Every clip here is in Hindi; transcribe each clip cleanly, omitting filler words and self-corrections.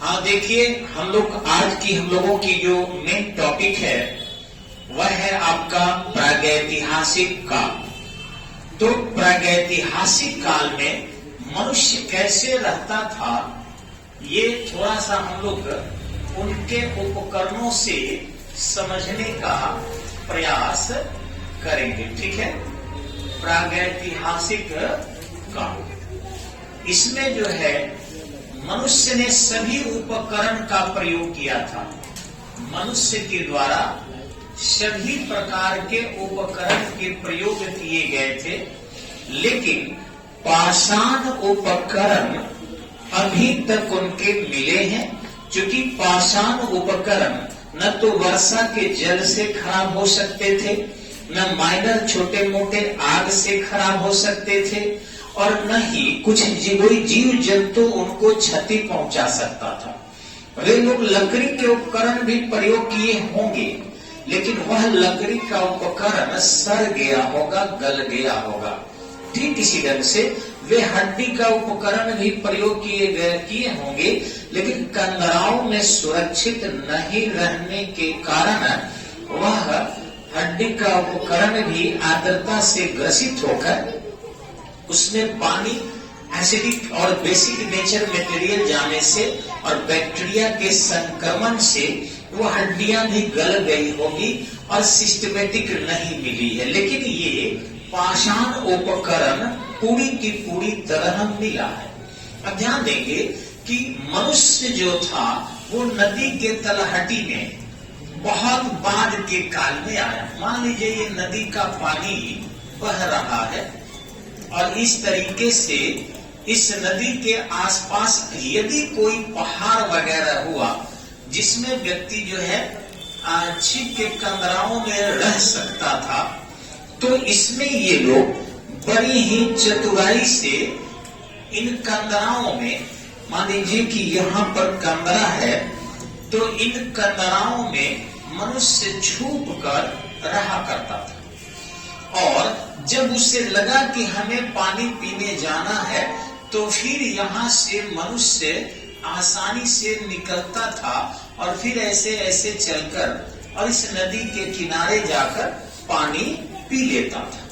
हाँ देखिए, हम लोगों की जो मेन टॉपिक है वह है आपका प्रागैतिहासिक काल। तो प्रागैतिहासिक काल में मनुष्य कैसे रहता था, ये थोड़ा सा हम लोग उनके उपकरणों से समझने का प्रयास करेंगे। ठीक है, प्रागैतिहासिक काल, इसमें जो है मनुष्य ने सभी उपकरण का प्रयोग किया था। मनुष्य के द्वारा सभी प्रकार के उपकरण के प्रयोग किए गए थे, लेकिन पाषाण उपकरण अभी तक उनके मिले हैं। क्योंकि पाषाण उपकरण न तो वर्षा के जल से खराब हो सकते थे, न माइनर छोटे मोटे आग से खराब हो सकते थे, और न ही कुछ कोई जीव जंतु उनको क्षति पहुंचा सकता था। वे लोग लकड़ी के उपकरण भी प्रयोग किए होंगे, लेकिन वह लकड़ी का उपकरण सड़ गया होगा, गल गया होगा। ठीक इसी ढंग से वे हड्डी का उपकरण भी प्रयोग किए होंगे, लेकिन कंदराओं में सुरक्षित नहीं रहने के कारण वह हड्डी का उपकरण भी आर्द्रता से ग्रसित होकर उसमें पानी, एसिडिक और बेसिक नेचर मटेरियल जाने से और बैक्टीरिया के संक्रमण से वो हड्डियां भी गल गई होगी और सिस्टमेटिक नहीं मिली है। लेकिन ये पाषाण उपकरण पूरी की पूरी तरह मिला है। अब ध्यान देंगे कि मनुष्य जो था वो नदी के तलहटी में बहुत बाद के काल में आया। मान लीजिए ये नदी का पानी बह रहा है और इस तरीके से इस नदी के आसपास यदि कोई पहाड़ वगैरह हुआ जिसमें व्यक्ति जो है छिप के कंदराओं में रह सकता था, तो इसमें ये लोग बड़ी ही चतुराई से इन कंदराओं में, मान लीजिए कि यहाँ पर कंदरा है, तो इन कंदराओं में मनुष्य छुप कर रहा करता था। और जब उसे लगा कि हमें पानी पीने जाना है, तो फिर यहाँ से मनुष्य आसानी से निकलता था और फिर ऐसे ऐसे चलकर और इस नदी के किनारे जाकर पानी पी लेता था।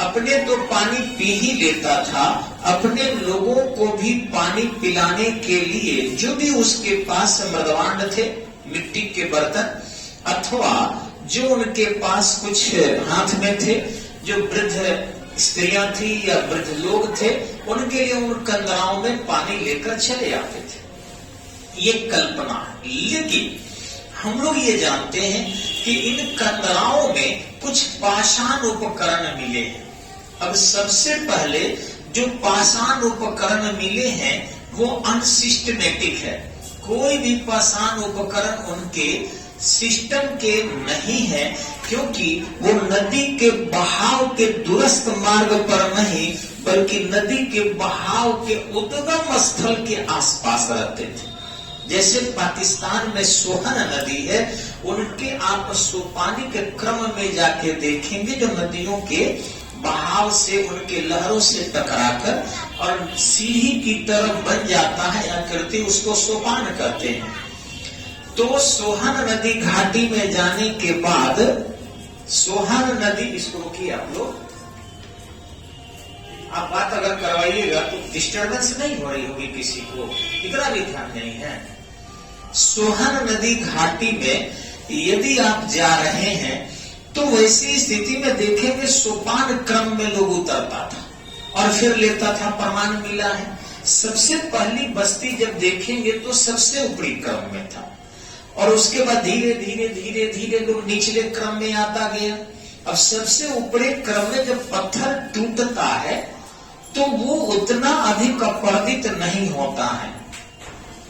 अपने तो पानी पी ही लेता था, अपने लोगों को भी पानी पिलाने के लिए जो भी उसके पास मृदवांड थे, मिट्टी के बर्तन, अथवा जो उनके पास कुछ हाथ में थे, जो वृद्ध स्त्रियां थी या वृद्ध लोग थे, उनके लिए उन कंदराओं में पानी लेकर चले आते थे। ये कल्पना है, लेकिन हम लोग ये जानते हैं कि इन कंदराओं में कुछ पाषाण उपकरण मिले हैं। अब सबसे पहले जो पाषाण उपकरण मिले हैं वो अनसिस्टमेटिक है। कोई भी पाषाण उपकरण उनके सिस्टम के नहीं है, क्योंकि वो नदी के बहाव के दूरस्थ मार्ग पर नहीं, बल्कि नदी के बहाव के उद्गम स्थल के आसपास रहते थे। जैसे पाकिस्तान में सोहन नदी है, उनके आप सोपानी के क्रम में जाके देखेंगे, जो नदियों के बहाव से, उनके लहरों से टकराकर और सीढ़ी की तरफ बन जाता है आकृति, उसको सोपान कहते हैं। तो सोहन नदी घाटी में जाने के बाद सोहन नदी, इसको रोकिए आप लोग, आप बात अगर करवाइएगा तो डिस्टर्बेंस नहीं हो रही होगी किसी को, इतना भी ध्यान नहीं है। सोहन नदी घाटी में यदि आप जा रहे हैं तो वैसी स्थिति में देखेंगे सोपान क्रम में लोग उतरता था और फिर लेता था, प्रमाण मिला है। सबसे पहली बस्ती जब देखेंगे तो सबसे ऊपरी क्रम में था, और उसके बाद धीरे धीरे धीरे धीरे लोग निचले क्रम में आता गया। अब सबसे ऊपरी क्रम में जब पत्थर टूटता है तो वो उतना अधिक अपरदित नहीं होता है,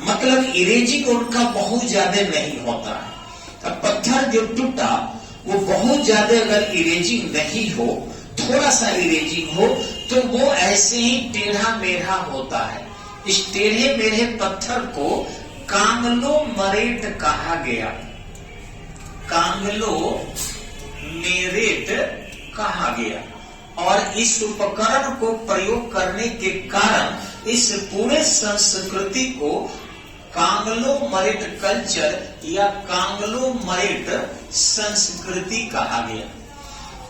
मतलब इरेजिंग उनका बहुत ज्यादा नहीं होता है। अब पत्थर जो टूटा वो बहुत ज्यादा अगर इरेजिंग नहीं हो, थोड़ा सा इरेजिंग हो, तो वो ऐसे ही टेढ़ा मेढ़ा होता है। इस टेढ़े मेढ़े पत्थर को कांगलो मरेट कहा गया, कांगलो मेरेट कहा गया। और इस उपकरण को प्रयोग करने के कारण इस पूरे संस्कृति को कांग्लोमरेट कल्चर या कांग्लोमरेट संस्कृति कहा गया।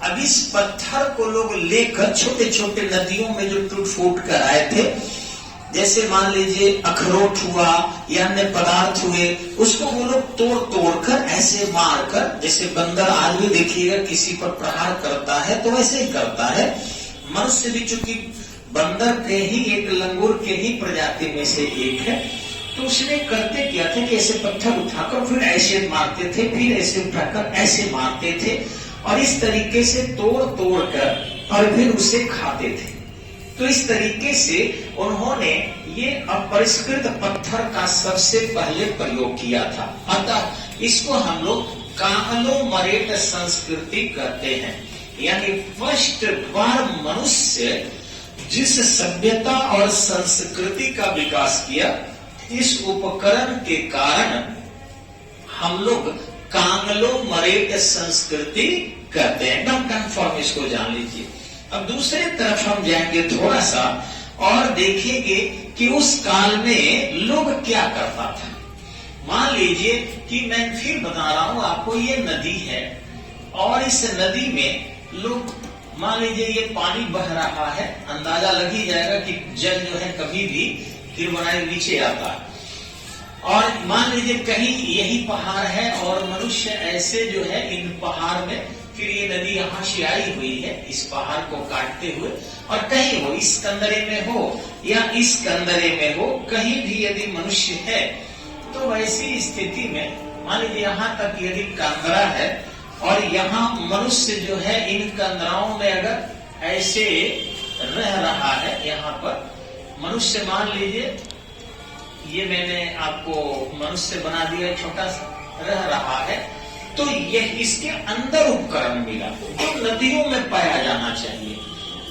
अब इस पत्थर को लोग लेकर छोटे छोटे नदियों में जो टूट फूट कर आए थे, जैसे मान लीजिए अखरोट हुआ या अन्य पदार्थ हुए, उसको वो लोग तोड़ तोड़ कर ऐसे मार कर, जैसे बंदर आज भी देखिएगा किसी पर प्रहार करता है तो वैसे ही करता है। मनुष्य भी चूंकि बंदर के ही एक लंगूर के ही प्रजाति में से एक है, तो उसने करते क्या थे कि ऐसे पत्थर उठाकर फिर ऐसे मारते थे, फिर ऐसे उठाकर ऐसे मारते थे, और इस तरीके से तोड़ तोड़ कर और फिर उसे खाते थे। तो इस तरीके से उन्होंने ये अपरिष्कृत पत्थर का सबसे पहले प्रयोग किया था। अतः इसको हम लोग कांग्लोमरेट संस्कृति कहते हैं। यानी फर्स्ट बार मनुष्य जिस सभ्यता और संस्कृति का विकास किया, इस उपकरण के कारण हम लोग कांग्लोमरेट संस्कृति कहते हैं। एकदम कन्फर्म इसको जान लीजिए। अब दूसरे तरफ हम जाएंगे थोड़ा सा और देखेंगे कि उस काल में लोग क्या करता था। मान लीजिए कि मैं फिर बता रहा हूं आपको, ये नदी है और इस नदी में लोग, मान लीजिए ये पानी बह रहा है, अंदाजा लग ही जाएगा कि जल जो है कभी भी गिर बनाए नीचे आता है। और मान लीजिए कहीं यही पहाड़ है और मनुष्य ऐसे जो है इन पहाड़ में, फिर ये नदी यहाँ से आई हुई है इस पहाड़ को काटते हुए, और कहीं हो इस कंदरे में हो या इस कंदरे में हो, कहीं भी यदि मनुष्य है, तो वैसी स्थिति में मान लीजिए यहाँ तक यदि कंदरा है और यहाँ मनुष्य जो है इन कंदराओं में अगर ऐसे रह रहा है, यहाँ पर मनुष्य मान लीजिए ये मैंने आपको मनुष्य बना दिया, छोटा सा रह रहा है, तो यह इसके अंदर उपकरण मिला जो नदियों में पाया जाना चाहिए।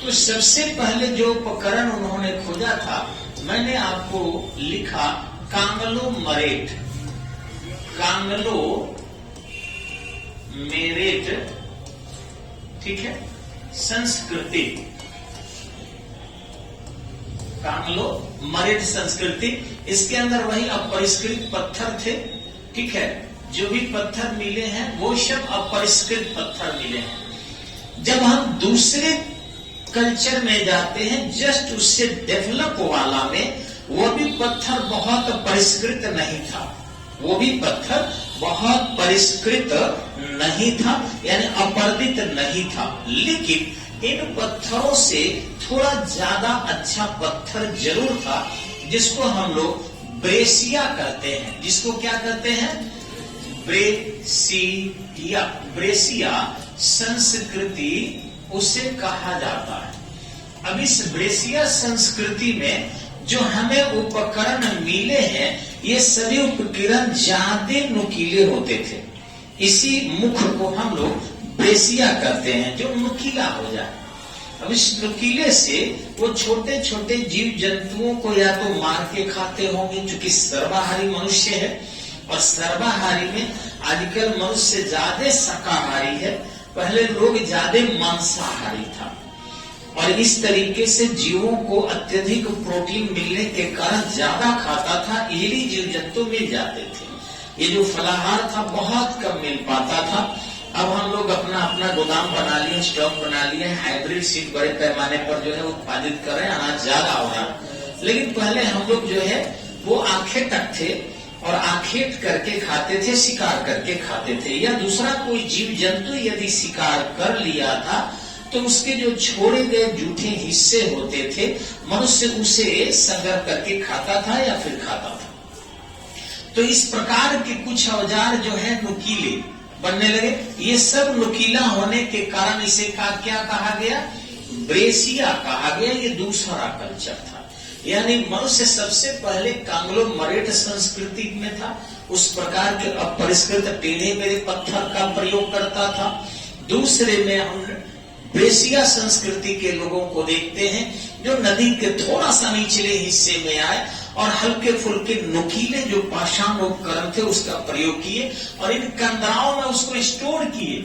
तो सबसे पहले जो उपकरण उन्होंने खोजा था, मैंने आपको लिखा कांग्लोमरेट, कांग्लोमरेट, ठीक है, संस्कृति, कांग्लोमरेट संस्कृति। इसके अंदर वही अपरिष्कृत पत्थर थे, ठीक है, जो भी पत्थर मिले हैं वो सब अपरिष्कृत पत्थर मिले हैं। जब हम दूसरे कल्चर में जाते हैं, जस्ट उससे डेवलप वाला में, वो भी पत्थर बहुत परिष्कृत नहीं था, वो भी पत्थर बहुत परिष्कृत नहीं था, यानी अपर्दित नहीं था, लेकिन इन पत्थरों से थोड़ा ज्यादा अच्छा पत्थर जरूर था, जिसको हम लोग ब्रेसिया कहते हैं। जिसको क्या कहते हैं? ब्रेसिया। ब्रेसिया संस्कृति उसे कहा जाता है। अब इस ब्रेसिया संस्कृति में जो हमें उपकरण मिले हैं, ये सभी उपकरण ज्यादा नुकीले होते थे। इसी मुख को हम लोग ब्रेसिया कहते हैं, जो नुकीला हो जाए। अब इस नुकीले से वो छोटे छोटे जीव जंतुओं को या तो मार के खाते होंगे, क्योंकि सर्वाहारी मनुष्य है, और सर्वाहारी में आजकल मनुष्य ज्यादा शाकाहारी है, पहले लोग ज्यादा मांसाहारी था, और इस तरीके से जीवों को अत्यधिक प्रोटीन मिलने के कारण ज्यादा खाता था, यही जीव जंतु मिल जाते थे। ये जो फलाहार था बहुत कम मिल पाता था। अब हम लोग अपना अपना गोदाम बना लिए, स्टॉक बना लिए, हाइब्रिड सीड बड़े पैमाने पर जो है उत्पादित कर रहे हैं, अनाज ज्यादा हो रहा है। लेकिन पहले हम लोग जो है वो आंखें तक थे और आखेट करके खाते थे, शिकार करके खाते थे, या दूसरा कोई जीव जंतु यदि शिकार कर लिया था तो उसके जो छोड़े गए जूठे हिस्से होते थे, मनुष्य उसे संग्रह करके खाता था या फिर खाता था। तो इस प्रकार के कुछ औजार जो है नुकीले बनने लगे। ये सब नुकीला होने के कारण इसे क्या कहा गया? ब्रेसिया कहा गया। ये दूसरा कल्चर था, यानी मनुष्य सबसे पहले कांग्लोमरेट संस्कृति में था, उस प्रकार के अपरिष्कृत टेढ़े मेढ़े पत्थर का प्रयोग करता था। दूसरे में हम ब्रेसिया संस्कृति के लोगों को देखते हैं, जो नदी के थोड़ा सा निचले हिस्से में आए और हल्के फुल्के नुकीले जो पाषाण उपकरण थे उसका प्रयोग किए, और इन कंदराओं में उसको स्टोर किए।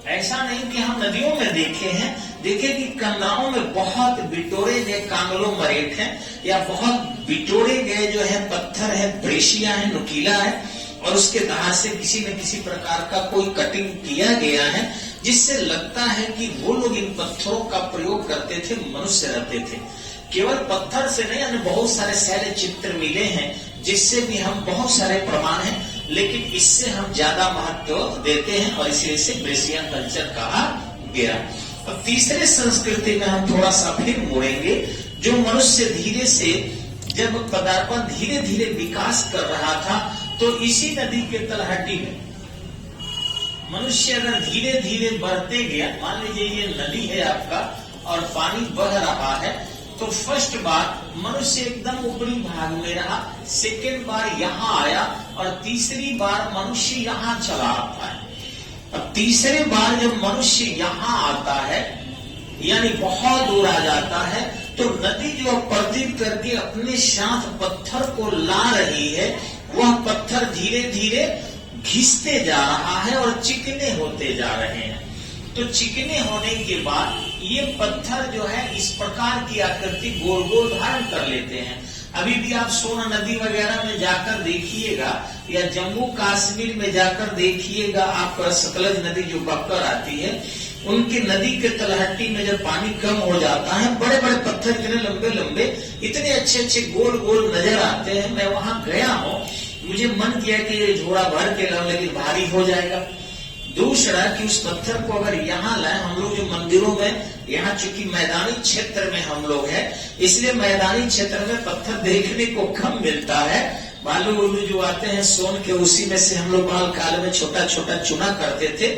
ऐसा नहीं कि हम नदियों में देखे हैं, देखे कि कंदराओं में बहुत बिटोरे गए कांग्लोमरेट हैं या बहुत बिटोरे गए जो है पत्थर है, ब्रेशिया है, नुकीला है, और उसके तहां से किसी न किसी प्रकार का कोई कटिंग किया गया है, जिससे लगता है कि वो लोग इन पत्थरों का प्रयोग करते थे, मनुष्य रहते थे। केवल पत्थर से नहीं, अन्य बहुत सारे शैल चित्र मिले हैं जिससे भी हम बहुत सारे प्रमाण हैं, लेकिन इससे हम ज्यादा महत्व देते हैं और इसी से ब्रेशियन कल्चर कहा गया। और तीसरे संस्कृति में हम थोड़ा सा फिर मुड़ेंगे, जो मनुष्य धीरे से जब पदार्पण धीरे धीरे विकास कर रहा था, तो इसी नदी के तलहटी में मनुष्य अगर धीरे धीरे बढ़ते गया, मान लीजिए ये नदी है आपका और पानी बह रहा है, तो फर्स्ट बार मनुष्य एकदम ऊपरी भाग में रहा, सेकेंड बार यहाँ आया और तीसरी बार मनुष्य यहाँ चला आता है। अब तीसरे बार जब मनुष्य यहाँ आता है, यानी बहुत दूर आ जाता है, तो नदी जो प्रतीत करके अपने साथ पत्थर को ला रही है, वह पत्थर धीरे धीरे घिसते जा रहा है और चिकने होते जा रहे हैं। तो चिकने होने के बाद ये पत्थर जो है इस प्रकार की आकृति गोल गोल धारण कर लेते हैं। अभी भी आप सोन नदी वगैरह में जाकर देखिएगा या जम्मू कश्मीर में जाकर देखिएगा, आप सतलज नदी जो बहकर आती है, उनकी नदी के तलहटी में जब पानी कम हो जाता है, बड़े बड़े पत्थर इतने लंबे लंबे, इतने अच्छे अच्छे गोल गोल नजर आते हैं। मैं वहां गया हूँ, मुझे मन किया कि ये झोड़ा भर के लाऊं, लेकिन भारी हो जाएगा। दूसरा कि उस पत्थर को अगर यहाँ लाए, हम लोग जो मंदिरों में, यहाँ चूंकि मैदानी क्षेत्र में हम लोग हैं, इसलिए मैदानी क्षेत्र में पत्थर देखने को कम मिलता है। बालू उल्लू जो आते हैं सोन के, उसी में से हम लोग बाल काल में छोटा छोटा चुना करते थे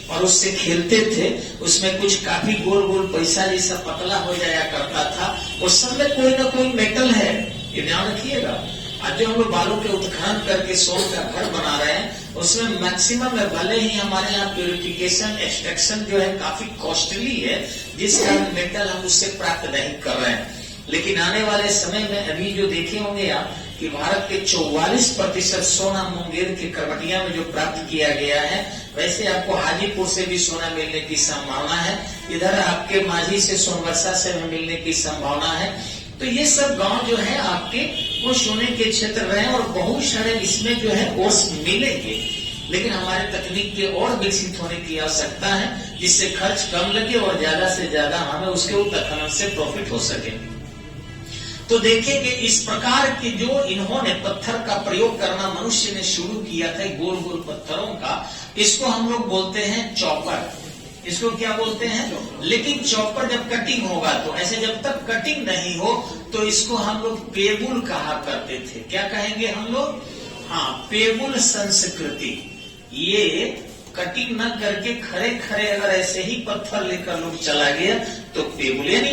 और उससे खेलते थे। उसमें कुछ काफी गोल गोल पैसा जैसा पतला हो जाया करता था। उस समय कोई ना कोई मेटल है, ये ध्यान रखिएगा। आज जो हम लोग बालू के उत्खनन करके सोन का घर बना रहे हैं, उसमें मैक्सिमम है, भले ही हमारे यहाँ प्यूरिफिकेशन एक्सट्रैक्शन जो है काफी कॉस्टली है, जिस कारण मेटल हम उससे प्राप्त नहीं कर रहे हैं, लेकिन आने वाले समय में अभी जो देखे होंगे आप कि भारत के 44% सोना मुंगेर के करवटिया में जो प्राप्त किया गया है, वैसे आपको हाजीपुर से भी सोना मिलने की संभावना है, इधर आपके माझी से सोनवर्षा से भी मिलने की संभावना है। तो ये सब गांव जो है आपके वो सोने के क्षेत्र रहे और बहुत सारे इसमें जो है ओर्स मिलेंगे, लेकिन हमारे तकनीक के और विकसित होने की आवश्यकता है, जिससे खर्च कम लगे और ज्यादा से ज्यादा हमें उसके उत्खनन से प्रॉफिट हो सके। तो देखिए कि इस प्रकार के जो इन्होंने पत्थर का प्रयोग करना मनुष्य ने शुरू किया था, गोल गोल पत्थरों का, इसको हम लोग बोलते हैं चॉपर। इसको क्या बोलते हैं? लेकिन चॉपर जब कटिंग होगा, तो ऐसे जब तक कटिंग नहीं हो तो इसको हम लोग पेबुल कहा करते थे। क्या कहेंगे हम लोग? हाँ, पेबुल संस्कृति। ये कटिंग न करके खड़े खड़े अगर ऐसे ही पत्थर लेकर लोग चला गया तो पेबुल। यानी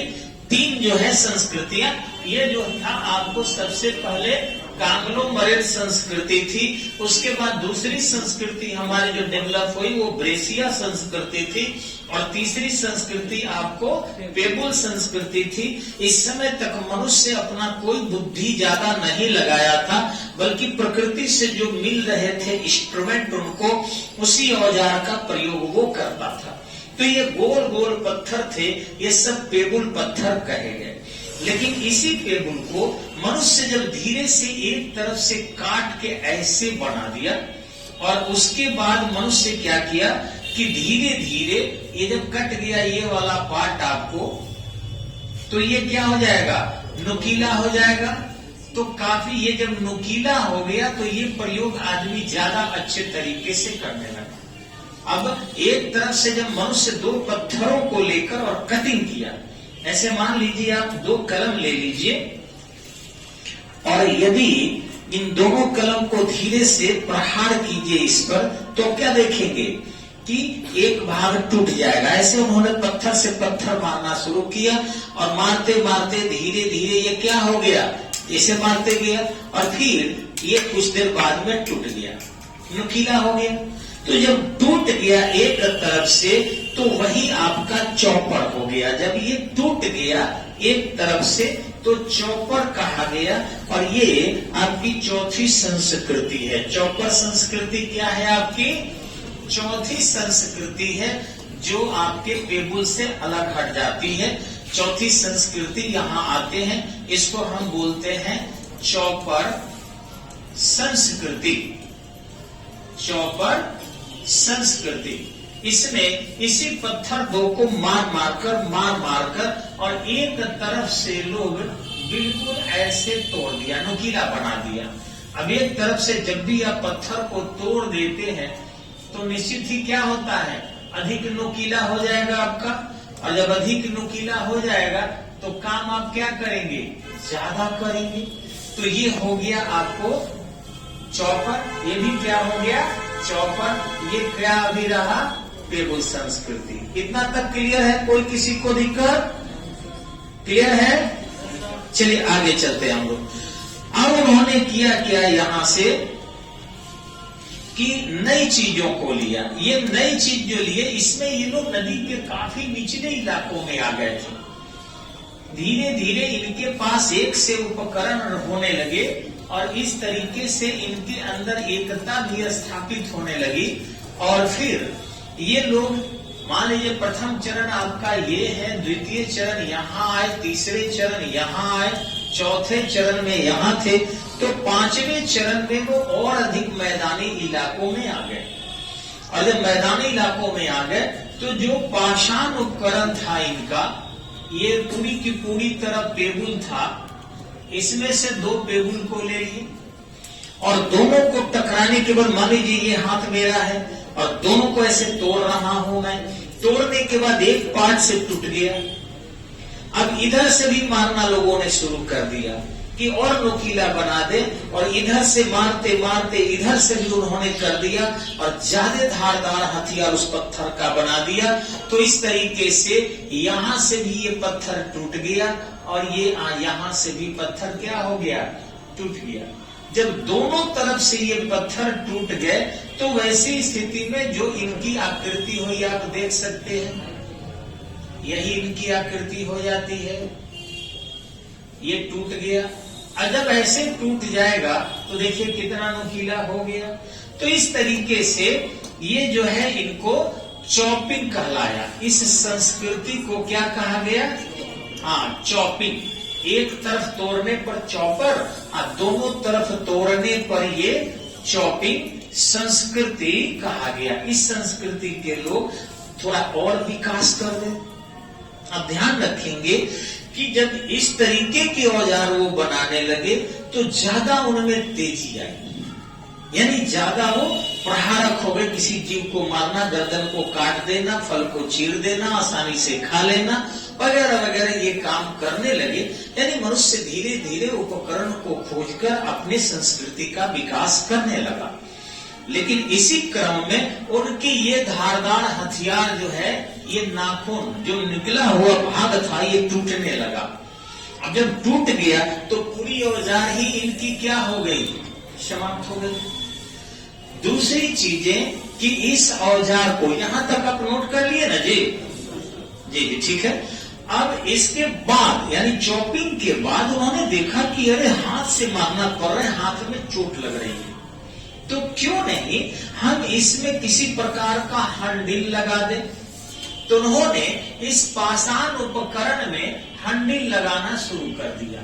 तीन जो है संस्कृतियां, ये जो था आपको सबसे पहले कांग्लोमरेट संस्कृति थी, उसके बाद दूसरी संस्कृति हमारी जो डेवलप हुई वो ब्रेशिया संस्कृति थी, और तीसरी संस्कृति आपको पेबुल संस्कृति थी। इस समय तक मनुष्य अपना कोई बुद्धि ज्यादा नहीं लगाया था, बल्कि प्रकृति से जो मिल रहे थे इंस्ट्रूमेंट उनको, उसी औजार का प्रयोग वो करता था। तो ये गोल गोल पत्थर थे, ये सब पेबुल पत्थर कहे गए। लेकिन इसी पेबुल को मनुष्य जब धीरे से एक तरफ से काट के ऐसे बना दिया, और उसके बाद मनुष्य क्या किया कि धीरे धीरे ये जब कट गया ये वाला पार्ट आपको, तो ये क्या हो जाएगा? नुकीला हो जाएगा। तो काफी ये जब नुकीला हो गया तो ये प्रयोग आदमी ज्यादा अच्छे तरीके से करने लगा। अब एक तरफ से जब मनुष्य दो पत्थरों को लेकर और कटिंग किया, ऐसे मान लीजिए आप दो कलम ले लीजिए, और यदि इन दोनों कलम को धीरे से प्रहार कीजिए इस पर, तो क्या देखेंगे कि एक भाग टूट जाएगा। ऐसे उन्होंने पत्थर से पत्थर मारना शुरू किया, और मारते मारते धीरे धीरे ये क्या हो गया, इसे मारते गया, और फिर ये कुछ देर बाद में टूट गया, नुकीला हो गया। तो जब टूट गया एक तरफ से, तो वही आपका चौपर हो गया। जब ये टूट गया एक तरफ से तो चौपर कहा गया, और ये आपकी चौथी संस्कृति है। चौपर संस्कृति क्या है? आपकी चौथी संस्कृति है, जो आपके पेबुल से अलग हट जाती है। चौथी संस्कृति यहाँ आते हैं, इसको हम बोलते हैं चौपर संस्कृति। चौपर संस्कृति, इसमें इसी पत्थर दो को मार मारकर और एक तरफ से लोग बिल्कुल ऐसे तोड़ दिया, नुकीला बना दिया। अब एक तरफ से जब भी आप पत्थर को तोड़ देते हैं तो निश्चित ही क्या होता है, अधिक नुकीला हो जाएगा आपका, और जब अधिक नुकीला हो जाएगा तो काम आप क्या करेंगे, ज्यादा करेंगे। तो ये हो गया आपको चौपर, ये भी क्या हो गया चौपर। ये क्या अभी रहा, पेबुल संस्कृति। इतना तक क्लियर है? कोई किसी को दिक्कत? क्लियर है? चलिए आगे चलते हैं हम लोग। अब उन्होंने किया क्या यहां से कि नई चीजों को लिया। ये नई चीज जो लिए, इसमें ये लोग नदी के काफी निचले इलाकों में आ गए थे। धीरे धीरे इनके पास एक से उपकरण होने लगे और इस तरीके से इनके अंदर एकता भी स्थापित होने लगी। और फिर ये लोग, मान लीजिए प्रथम चरण आपका ये है, द्वितीय चरण यहाँ आए, तीसरे चरण यहाँ आए, चौथे चरण में यहाँ थे, तो पांचवें चरण में वो और अधिक मैदानी इलाकों में आ गए। और जब मैदानी इलाकों में आ गए तो जो पाषाण उपकरण था इनका, ये पूरी की पूरी तरह पेबुल था, इसमें से दो पेबुल को ले लिए और दोनों को टकराने के बाद, मान लीजिए ये हाथ मेरा है और दोनों को ऐसे तोड़ रहा हूं मैं, तोड़ने के बाद एक पार्ट से टूट गया। अब इधर से भी मारना लोगों ने शुरू कर दिया कि और नुकीला बना दे, और इधर से मारते मारते इधर से भी उन्होंने कर दिया और ज्यादा धारदार हथियार उस पत्थर का बना दिया। तो इस तरीके से यहां से भी ये पत्थर टूट गया और ये यहां से भी पत्थर क्या हो गया, टूट गया। जब दोनों तरफ से ये पत्थर टूट गए तो वैसी स्थिति में जो इनकी आकृति हुई आप देख सकते हैं, यही इनकी आकृति हो जाती है। ये टूट गया, और जब ऐसे टूट जाएगा तो देखिए कितना नुकीला हो गया। तो इस तरीके से ये जो है इनको चॉपिंग कहलाया। इस संस्कृति को क्या कहा गया, हाँ चॉपिंग। एक तरफ तोड़ने पर चॉपर और दोनों तरफ तोड़ने पर ये चॉपिंग संस्कृति कहा गया। इस संस्कृति के लोग थोड़ा और विकास कर दें। अब ध्यान रखेंगे कि जब इस तरीके के औजार वो बनाने लगे तो ज्यादा उनमें तेजी आई, यानी ज्यादा वो प्रहारक हो गए। किसी जीव को मारना, गर्दन को काट देना, फल को चीर देना, आसानी से खा लेना वगैरह वगैरह ये काम करने लगे। यानी मनुष्य धीरे धीरे उपकरण को खोजकर अपने संस्कृति का विकास करने लगा। लेकिन इसी क्रम में उनके ये धारदार हथियार जो है, ये नाखून जो निकला हुआ भाग था, ये टूटने लगा। अब जब टूट गया तो पूरी औजार ही इनकी क्या हो गई, समाप्त हो गई। दूसरी चीजें कि इस औजार को, यहां तक आप नोट कर लिए ना जी? जी जी ठीक है। अब इसके बाद यानी चॉपिंग के बाद उन्होंने देखा कि अरे हाथ से मारना पड़ रहा है, हाथ में चोट लग रही है, तो क्यों नहीं हम इसमें किसी प्रकार का हंडिल लगा दें। तो उन्होंने इस पाषाण उपकरण में हंडिल लगाना शुरू कर दिया।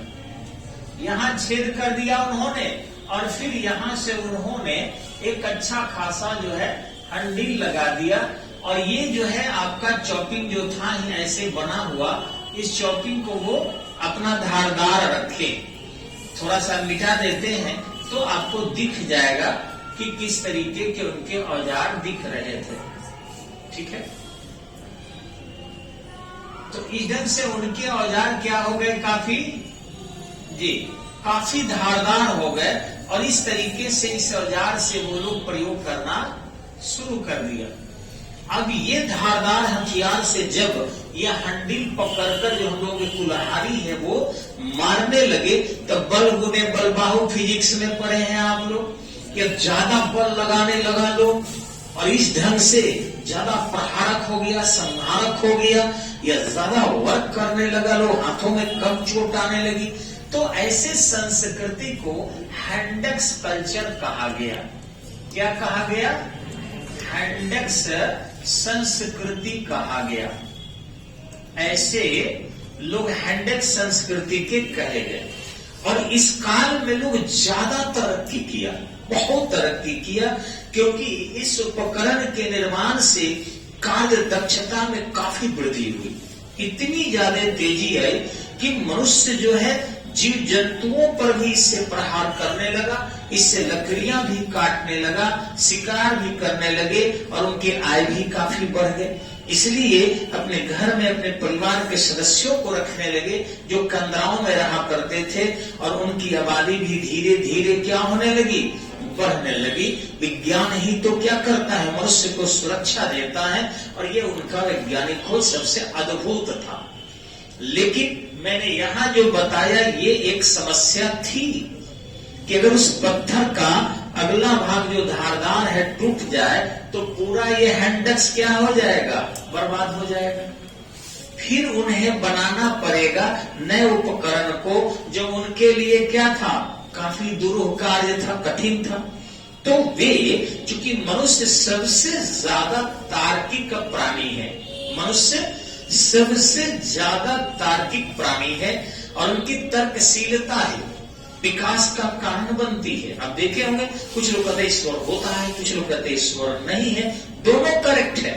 यहां छेद कर दिया उन्होंने और फिर यहां से उन्होंने एक अच्छा खासा जो है हंडिल लगा दिया। और ये जो है आपका चॉपिंग जो था ऐसे बना हुआ, इस चॉपिंग को वो अपना धारदार रखे, थोड़ा सा मिटा देते हैं तो आपको दिख जाएगा कि किस तरीके के उनके औजार दिख रहे थे। ठीक है, तो इस ढंग से उनके औजार क्या हो गए, काफी धारदार हो गए। और इस तरीके से इस औजार से वो लोग प्रयोग करना शुरू कर दिया। अब ये धारदार हथियार से जब ये हंडिल पकड़कर जो हम लोग की कुल्हाड़ी है वो मारने लगे, तब बल गुने बल बाहु फिजिक्स में पढ़े हैं आप लोग, कि ज्यादा बल लगाने लगा लोग और इस ढंग से ज्यादा प्रहारक हो गया, संहारक हो गया, या ज्यादा वर्क करने लगा लोग, हाथों में कम चोट आने लगी। तो ऐसे संस्कृति को हैंडेक्स कल्चर कहा गया। क्या कहा गया, हैंडेक्स संस्कृति कहा गया। ऐसे लोग हैंडेक संस्कृति के कहे गए। और इस काल में लोग ज्यादा तरक्की किया, बहुत तरक्की किया, क्योंकि इस उपकरण के निर्माण से कार्य दक्षता में काफी वृद्धि हुई। इतनी ज्यादा तेजी आई कि मनुष्य जो है जीव जंतुओं पर भी इससे प्रहार करने लगा, इससे लकड़ियां भी काटने लगा, शिकार भी करने लगे और उनके आय भी काफी बढ़ गए। इसलिए अपने घर में अपने परिवार के सदस्यों को रखने लगे जो कंदराओं में रहा करते थे, और उनकी आबादी भी धीरे धीरे क्या होने लगी, बढ़ने लगी। विज्ञान ही तो क्या करता है, मनुष्य को सुरक्षा देता है, और ये उनका वैज्ञानिक खोज सबसे अद्भुत था। लेकिन मैंने यहाँ जो बताया ये एक समस्या थी कि अगर उस पत्थर का अगला भाग जो धारदार है टूट जाए तो पूरा ये हैंडक्स क्या हो जाएगा, बर्बाद हो जाएगा। फिर उन्हें बनाना पड़ेगा नए उपकरण को, जो उनके लिए क्या था, काफी दुरूह कार्य था, कठिन था। तो वे, चूंकि मनुष्य सबसे ज्यादा तार्किक प्राणी है, मनुष्य सबसे ज्यादा तार्किक प्राणी है, और उनकी तर्कशीलता है विकास का कारण बनती है। अब देखे होंगे कुछ लोग कहते ईश्वर होता है, कुछ लोग कहते ईश्वर नहीं है, दोनों करेक्ट है।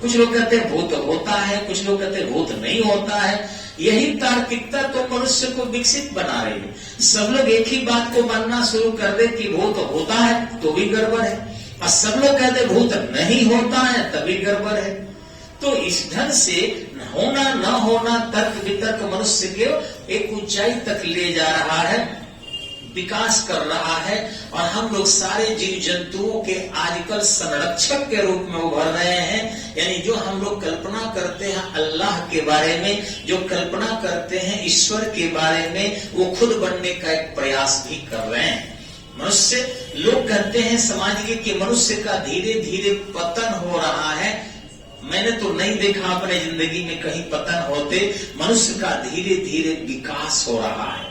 कुछ लोग कहते हैं भूत होता है, कुछ लोग कहते हैं भूत नहीं होता है। यही तार्किकता तो मनुष्य को विकसित बना रही है। सब लोग एक ही बात को मानना शुरू कर दे कि भूत होता है तो भी गड़बड़ है, और सब लोग कहते भूत नहीं होता है तभी गड़बड़ है। तो इस ढंग से होना न होना तर्क वितर्क मनुष्य के एक ऊंचाई तक ले जा रहा है, विकास कर रहा है, और हम लोग सारे जीव जंतुओं के आजकल संरक्षक के रूप में उभर रहे हैं। यानी जो हम लोग कल्पना करते हैं अल्लाह के बारे में, जो कल्पना करते हैं ईश्वर के बारे में, वो खुद बनने का एक प्रयास भी कर रहे हैं। मनुष्य, लोग कहते हैं समाज के कि मनुष्य का धीरे धीरे पतन हो रहा है। मैंने तो नहीं देखा अपने जिंदगी में कहीं पतन होते। मनुष्य का धीरे धीरे विकास हो रहा है,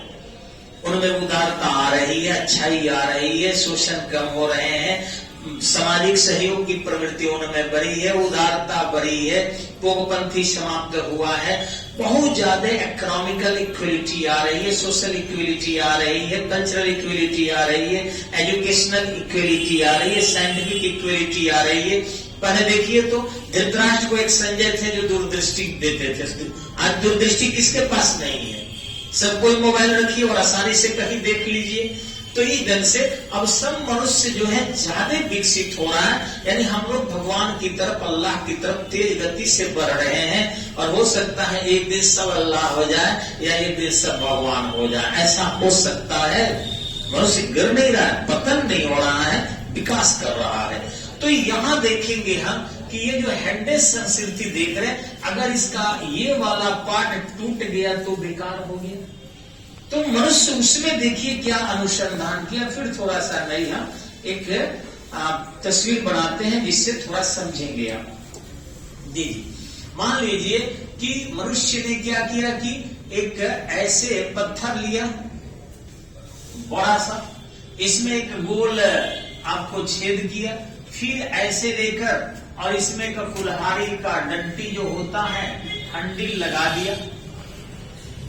उनमें उदारता आ रही है, अच्छाई आ रही है, शोषण कम हो रहे हैं, सामाजिक सहयोग की प्रवृत्ति उनमें बढ़ी है, उदारता बढ़ी है, पोगपंथी समाप्त हुआ है, बहुत ज्यादा इकोनॉमिकल इक्वलिटी आ रही है, सोशल इक्वलिटी आ रही है, कल्चरल इक्वलिटी आ रही है, एजुकेशनल इक्वलिटी आ रही है, साइंटिफिक इक्वलिटी आ रही है। पहले देखिए तो धृतराष्ट्र को एक संजय थे जो दूरदृष्टि देते थे, आज दूरदृष्टि किसके पास नहीं है, सब कोई मोबाइल रखिए और आसानी से कहीं देख लीजिए। तो इस ढंग से अब सब मनुष्य जो है ज्यादा विकसित हो रहा है, यानी हम लोग भगवान की तरफ, अल्लाह की तरफ तेज गति से बढ़ रहे हैं, और हो सकता है एक दिन सब अल्लाह हो जाए या एक दिन सब भगवान हो जाए, ऐसा हो सकता है। मनुष्य गिर नहीं रहा है, पतन नहीं हो रहा है, विकास कर रहा है। तो यहाँ देखेंगे हम कि ये जो हैंडेक संस्कृति देख रहे हैं, अगर इसका ये वाला पार्ट टूट गया तो बेकार हो गया। तो मनुष्य उसमें देखिए क्या अनुसंधान किया। फिर थोड़ा सा नहीं हम एक तस्वीर बनाते हैं जिससे थोड़ा समझेंगे आप। जी, मान लीजिए कि मनुष्य ने क्या किया कि एक ऐसे पत्थर लिया बड़ा सा, इसमें एक गोल आपको छेद किया, फिर ऐसे लेकर और इसमें का कुल्हाड़ी का डंटी जो होता है हंडिल लगा दिया।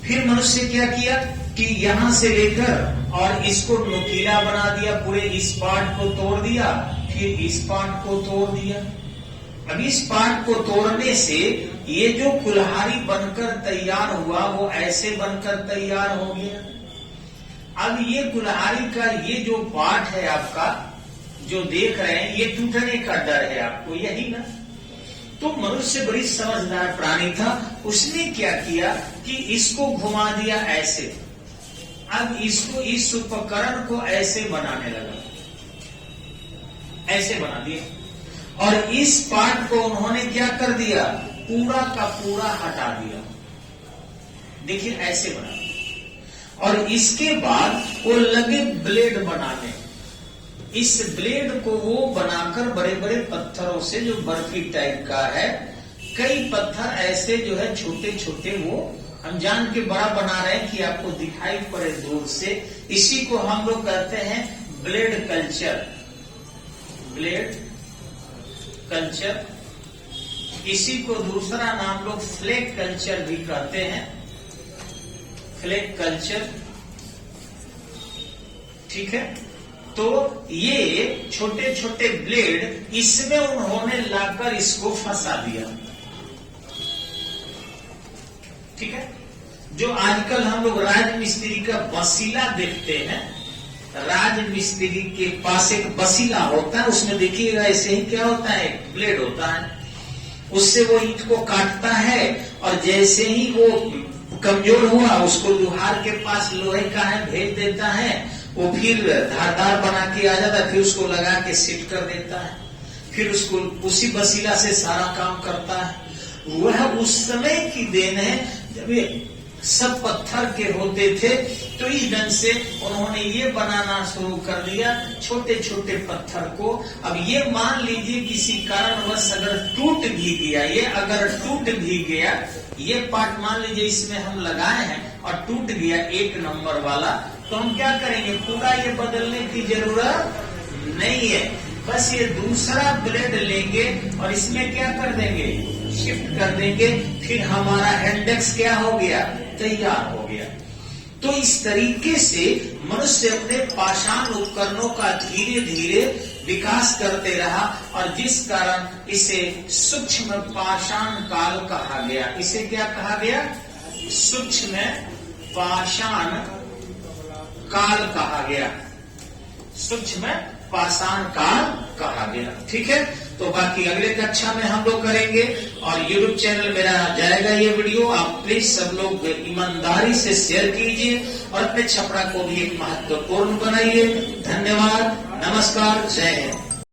फिर मनुष्य क्या किया कि यहां से लेकर और इसको नुकीला बना दिया, पूरे इस पार्ट को तोड़ दिया, फिर इस पार्ट को तोड़ दिया। अब इस पार्ट को तोड़ने से ये जो कुल्हाड़ी बनकर तैयार हुआ वो ऐसे बनकर तैयार हो गया। अब ये कुल्हाड़ी का ये जो पार्ट है आपका जो देख रहे हैं, ये टूटने का डर है आपको, यही ना। तो मनुष्य बड़ी समझदार प्राणी था, उसने क्या किया कि इसको घुमा दिया ऐसे। अब इसको, इस उपकरण को ऐसे बनाने लगा, ऐसे बना दिया, और इस पार्ट को उन्होंने क्या कर दिया, पूरा का पूरा हटा दिया। देखिए ऐसे बना दिया, और इसके बाद वो लगे ब्लेड बनाने। इस ब्लेड को वो बनाकर बड़े बड़े पत्थरों से, जो बर्फी टाइप का है, कई पत्थर ऐसे जो है छोटे छोटे, वो हम जान के बड़ा बना रहे हैं कि आपको दिखाई पड़े दूर से। इसी को हम लोग कहते हैं ब्लेड कल्चर, ब्लेड कल्चर। इसी को दूसरा नाम लोग फ्लैग कल्चर भी कहते हैं, फ्लैग कल्चर, ठीक है। तो ये छोटे छोटे ब्लेड इसमें उन्होंने लाकर इसको फंसा दिया, ठीक है। जो आजकल हम लोग राजमिस्त्री का वसीला देखते हैं, राजमिस्त्री के पास एक वसीला होता है, उसमें देखिएगा ऐसे ही क्या होता है, एक ब्लेड होता है, उससे वो ईंट को काटता है और जैसे ही वो कमजोर हुआ उसको लोहार के पास लोहे का है भेज देता है, वो फिर धारदार बना के आ जाता है, फिर उसको लगा के सेट कर देता है, फिर उसको उसी वसीला से सारा काम करता है। वह उस समय की देन है जब ये सब पत्थर के होते थे, तो इस ढंग से उन्होंने ये बनाना शुरू कर दिया छोटे छोटे पत्थर को। अब ये मान लीजिए किसी कारणवश अगर टूट भी गया, ये अगर टूट भी गया, ये पार्ट मान लीजिए इसमें हम लगाए हैं और टूट गया एक नंबर वाला, तो हम क्या करेंगे, पूरा ये बदलने की जरूरत नहीं है, बस ये दूसरा ब्लेड लेंगे और इसमें क्या कर देंगे, शिफ्ट कर देंगे, फिर हमारा हैंडेक्स क्या हो गया, तैयार हो गया। तो इस तरीके से मनुष्य अपने पाषाण उपकरणों का धीरे धीरे विकास करते रहा और जिस कारण इसे सूक्ष्म पाषाण काल कहा गया। इसे क्या कहा गया, सूक्ष्म पाषाण काल कहा गया, सूक्ष्म पाषाण काल कहा गया, ठीक है। तो बाकी अगले कक्षा में हम लोग करेंगे और YouTube चैनल मेरा जाएगा ये वीडियो, आप प्लीज सब लोग ईमानदारी से शेयर कीजिए और अपने छपरा को भी एक महत्वपूर्ण बनाइए। धन्यवाद, नमस्कार, जय हिंद।